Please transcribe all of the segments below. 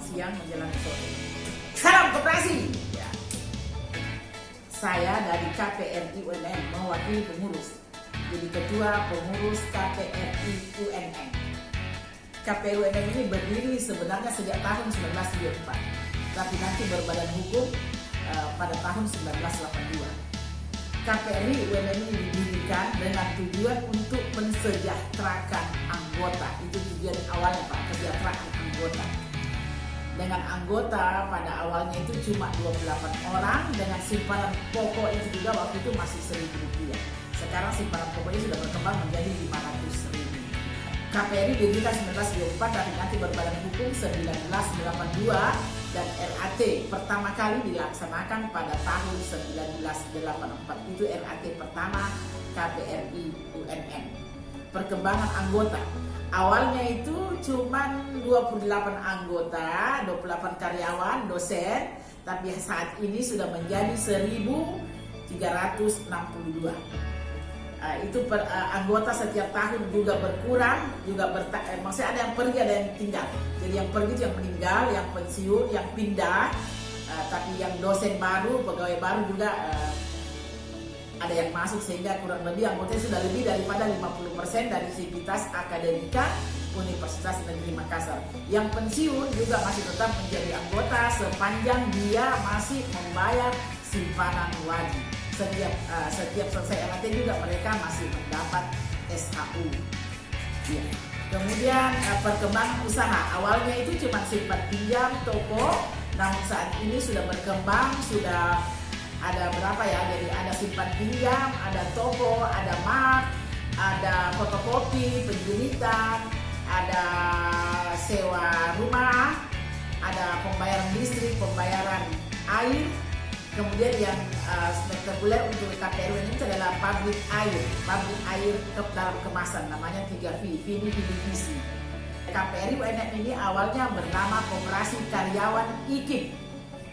siang menjelang sore. Salam koperasi. Ya. Saya dari KPRI UNN mewakili pengurus. Jadi ketua pengurus KPRI UNN. KPRI UNN ini berdiri sebenarnya sejak tahun 1974, tapi nanti berbadan hukum pada tahun 1982. KPRI UNN ini didirikan dengan tujuan untuk mensejahterakan anggota. Itu tujuan awalnya Pak, kesejahteraan anggota. Dengan anggota pada awalnya itu cuma 28 orang, dengan simpanan pokok itu juga waktu itu masih Rp1.000. Sekarang simpanan pokoknya sudah berkembang menjadi 500.000. KPRI didirikan 1924 tapi nanti berbadan hukum 1982 dan RAT pertama kali dilaksanakan pada tahun 1984. Itu RAT pertama KPRI UNN. Perkembangan anggota. Awalnya itu cuma 28 anggota, 28 karyawan, dosen, tapi saat ini sudah menjadi 1.362. Anggota setiap tahun juga berkurang, maksudnya ada yang pergi, ada yang tinggal. Jadi yang pergi itu yang meninggal, yang pensiun, yang pindah, tapi yang dosen baru, pegawai baru juga ada yang masuk, sehingga kurang lebih anggotanya sudah lebih daripada 50% dari Sivitas Akademika Universitas Negeri Makassar. Yang pensiun juga masih tetap menjadi anggota sepanjang dia masih membayar simpanan wajib. Setiap selesai RAT juga mereka masih mendapat SHU. Ya. Kemudian perkembangan usaha. Awalnya itu cuma simpan pinjam toko, namun saat ini sudah berkembang, sudah ada berapa ya? Jadi ada simpan pinjam, ada toko, ada mak, ada fotokopi, penjilitan, ada sewa rumah, ada pembayaran listrik, pembayaran air. Kemudian yang spektakuler untuk KPRI ini adalah pabrik air dalam kemasan, namanya 3V, Vini Visi. KPRI UNN ini awalnya bernama Koperasi Karyawan IKIP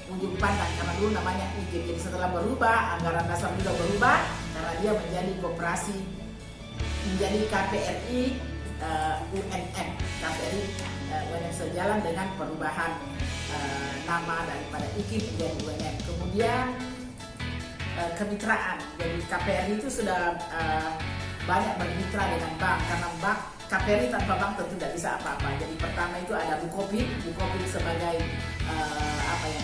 Ujung Pandang, karena dulu namanya IKIP. Jadi setelah berubah, anggaran dasar juga berubah karena dia menjadi koperasi, menjadi KPRI UNN. KPRI UNN sejalan dengan perubahan nama daripada IKIP menjadi UNN. Kemudian kemitraan. Jadi KPRI itu sudah banyak bermitra dengan bank, karena bank KPRI tanpa bank tentu tidak bisa apa-apa. Jadi pertama itu ada Bukopin sebagai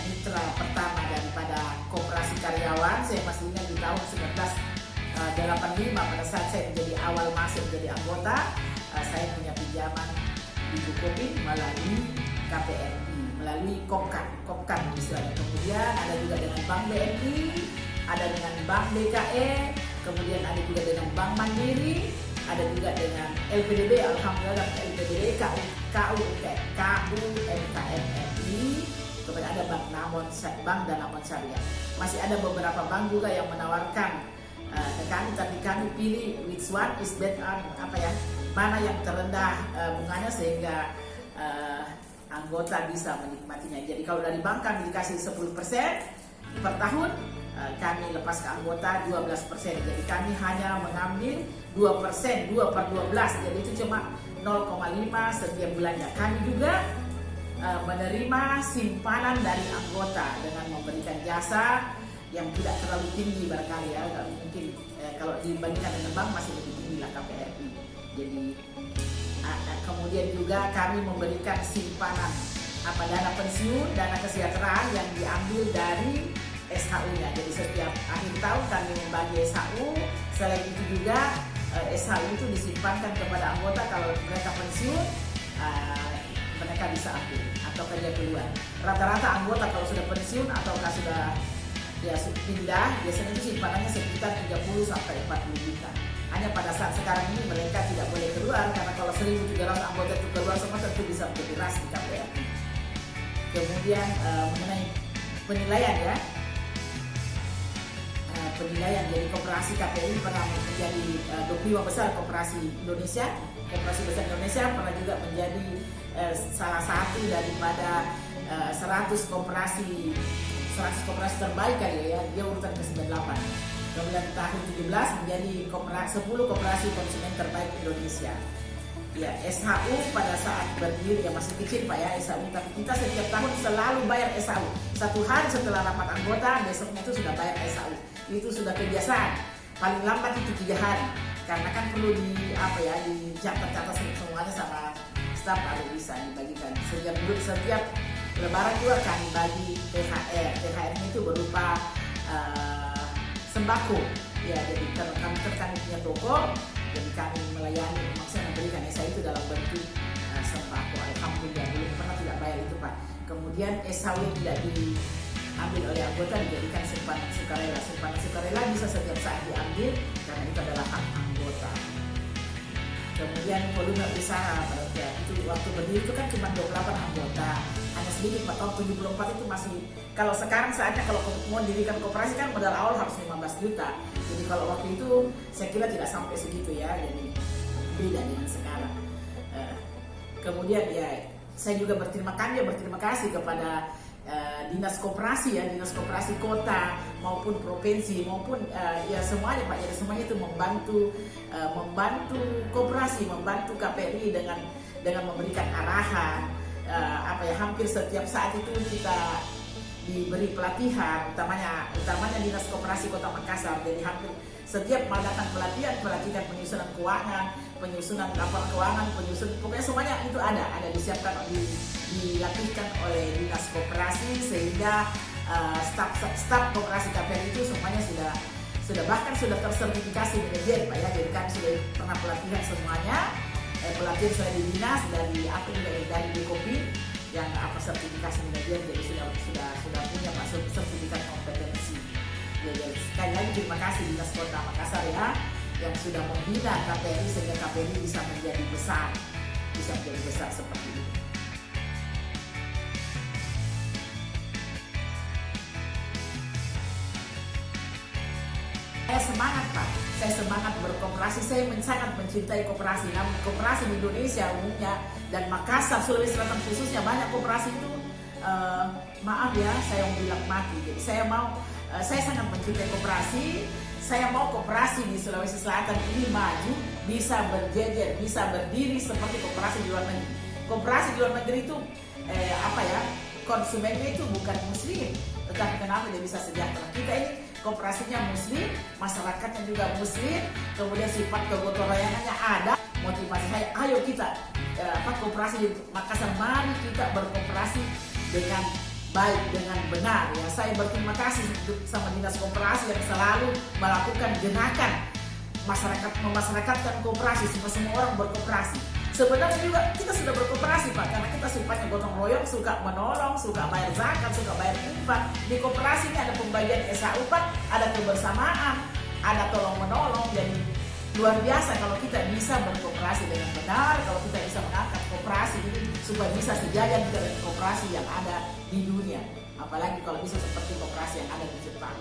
mitra pertama daripada koperasi karyawan. Saya masih ingat di tahun 1985 pada saat saya menjadi awal masuk menjadi anggota, saya punya pinjaman di Bukopin melalui KPRI, melalui Kopkan istilahnya. Kemudian ada juga dengan Bank BNI, ada dengan Bank DKE, kemudian ada juga dengan Bank Mandiri, ada juga dengan LPDB, alhamdulillah LPDB, KUMKMRI, kemudian ada Bank dan Namon Syariah. Masih ada beberapa bank juga yang menawarkan kami, tapi kami pilih which one is better, mana yang terendah bunganya sehingga anggota bisa menikmatinya. Jadi kalau dari bank kami dikasih 10% per tahun, kami lepas ke anggota 12%. Jadi kami hanya mengambil 2%, 2/12. Jadi itu cuma 0,5 setiap bulannya. Kami juga menerima simpanan dari anggota dengan memberikan jasa yang tidak terlalu tinggi barangkali ya. Mungkin kalau dibandingkan dengan bank masih lebih tinggi lah KPRI. Jadi kemudian juga kami memberikan simpanan dana pensiun, dana kesejahteraan yang diambil dari SHU-nya. Jadi setiap akhir tahun kami membagi SHU. Selain itu juga SHU itu disimpankan kepada anggota, kalau mereka pensiun mereka bisa ambil atau kerja keluar. Rata-rata anggota kalau sudah pensiun atau sudah pindah, biasanya itu simpanannya sekitar 30 sampai 40 juta. Hanya pada saat sekarang ini mereka tidak boleh keluar, karena kalau 1.300 anggota itu keluar semua tentu bisa menjadi ras di KPRI. Kemudian mengenai penilaian ya, jadi koperasi KPRI pernah menjadi 25 besar koperasi Indonesia. Koperasi besar Indonesia pernah juga menjadi salah satu daripada 100 koperasi terbaik kali ya, dia urutan ke-98. Kemudian tahun 17 menjadi 10 koperasi konsumen terbaik Indonesia. Ya, SHU pada saat berdiri ya masih kecil Pak ya SHU, tapi kita setiap tahun selalu bayar SHU. 1 hari setelah rapat anggota, besoknya itu sudah bayar SHU. Itu sudah kebiasaan. Paling lambat itu 3 hari. Karena kan perlu dicatat semuanya sama staf baru bisa dibagikan. Setiap lebaran juga kami bagi THR. THR-nya itu berupa sembako. Ya, jadi kalau kami punya toko, jadi kami melayani, maksudnya memberikan SHU itu dalam bentuk sembako. Alhamdulillah, belum pernah tidak bayar itu Pak. Kemudian SHU yang tidak diambil oleh anggota dijadikan simpanan sukarela. Simpanan sukarela bisa setiap saat diambil karena itu adalah hak anggota. Kemudian volume usaha itu waktu berdiri itu kan cuma 28 anggota, hanya sedikit Pak. Tahun 74 itu masih, kalau sekarang saatnya kalau mau dirikan koperasi kan modal awal harus 15 juta. Jadi kalau waktu itu saya kira tidak sampai segitu ya, jadi beda dengan sekarang. Kemudian ya saya juga berterima kasih kepada dinas koperasi ya, dinas koperasi kota maupun provinsi maupun ya semuanya Pak. Jadi semuanya itu membantu koperasi, membantu KPRI dengan memberikan arahan. Hampir setiap saat itu kita diberi pelatihan, utamanya dinas koperasi Kota Makassar. Jadi hampir setiap mengadakan pelatihan penyusunan keuangan, penyusunan laporan keuangan, pokoknya semuanya itu ada disiapkan, dilatihkan oleh dinas koperasi, sehingga staf koperasi KPRI itu semuanya sudah tersertifikasi manajer Pak ya. Jadi kami sudah pernah pelatihan semuanya, pelatihan saya di dinas dari Bkopi yang sertifikasi manajer, jadi sudah punya Pak sertifikat kompetensi. Jadi sekali lagi terima kasih dinas Kota Makassar ya, yang sudah membina KPRI sehingga KPRI bisa menjadi besar seperti ini. Saya semangat Pak, saya semangat berkoperasi, saya sangat mencintai koperasi. Namun koperasi di Indonesia umumnya dan Makassar, Sulawesi Selatan khususnya banyak koperasi itu maaf ya, saya mau bilang mati. Jadi saya sangat mencintai koperasi. Saya mau koperasi di Sulawesi Selatan ini maju, bisa berjejer, bisa berdiri seperti koperasi di luar negeri. Koperasi di luar negeri itu konsumennya itu bukan muslim, tetapi kenapa dia bisa sejahtera? Kita ini koperasinya muslim, masyarakatnya juga muslim, kemudian sifat kegotong royongannya ada. Motivasi saya, ayo kita koperasi di Makassar, mari kita berkoperasi dengan baik, dengan benar ya. Saya berterima kasih sama dinas koperasi yang selalu melakukan gerakan memasyarakatkan koperasi, semua orang berkoperasi. Sebenarnya juga kita sudah berkoperasi Pak, karena kita sifatnya gotong royong, suka menolong, suka bayar zakat, suka bayar infak. Di koperasi ini ada pembagian SHU Pak, ada kebersamaan, ada tolong menolong. Jadi luar biasa kalau kita bisa berkoperasi dengan benar, kalau kita bisa mengangkat koperasi ini supaya bisa sejajar dengan koperasi yang ada di dunia, apalagi kalau bisa seperti koperasi yang ada di Jepang.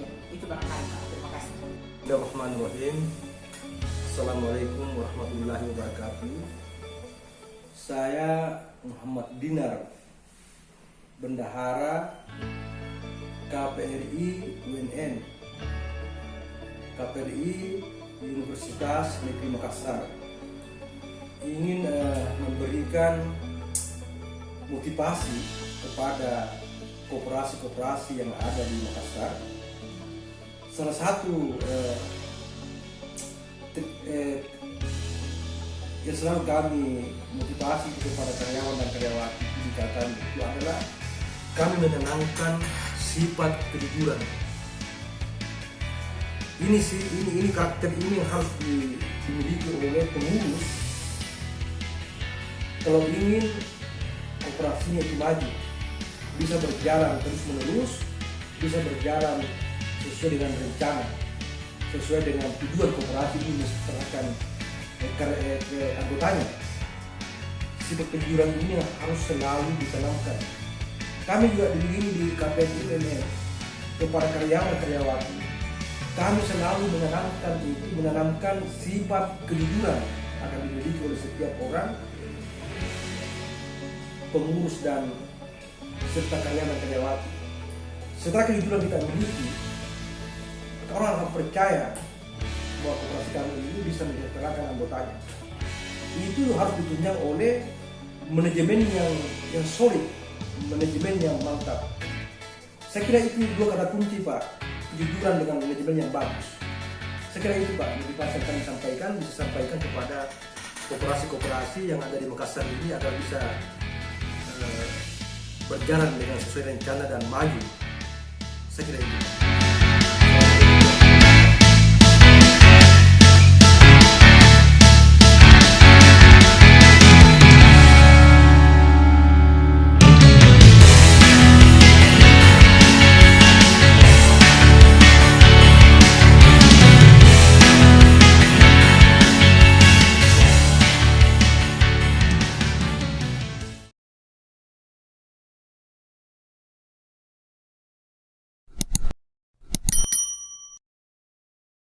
Ya, itu barangkali Pak. Terima kasih. Bismillahirrahmanirrahim. Assalamualaikum warahmatullahi wabarakatuh. Saya Muhammad Dinar, Bendahara KPRI UNN, KPRI Universitas Negeri Makassar, ingin memberikan motivasi kepada koperasi-koperasi yang ada di Makassar. Salah satu yang selalu kami motivasi kepada karyawan dan karyawati di kami itu adalah kami menanamkan sifat kejujuran. Ini karakter ini yang harus dimiliki oleh pengurus kalau ingin koperasinya itu maju, bisa berjalan terus menerus, bisa berjalan sesuai dengan rencana, sesuai dengan tujuan koperasi ini meserahkan anggotanya. Sifat kejujuran ini harus selalu ditanamkan. Kami juga di KPRI UNN kepada karyawan-karyawati, kami selalu menanamkan sifat kejujuran akan dimiliki oleh setiap orang, pengurus dan serta karyawan-karyawati. Setelah kejujuran kita miliki, orang akan percaya bahwa koperasi kami ini bisa menyejahterakan anggotanya. itu harus ditunjang oleh manajemen yang solid, manajemen yang mantap. Saya kira itu dua kata kunci Pak, kejujuran dengan manajemen yang bagus. Saya kira itu Pak motivasi yang kami sampaikan, bisa sampaikan kepada koperasi-koperasi yang ada di Makassar ini agar bisa berjalan dengan sesuai rencana dan maju. Saya kira itu.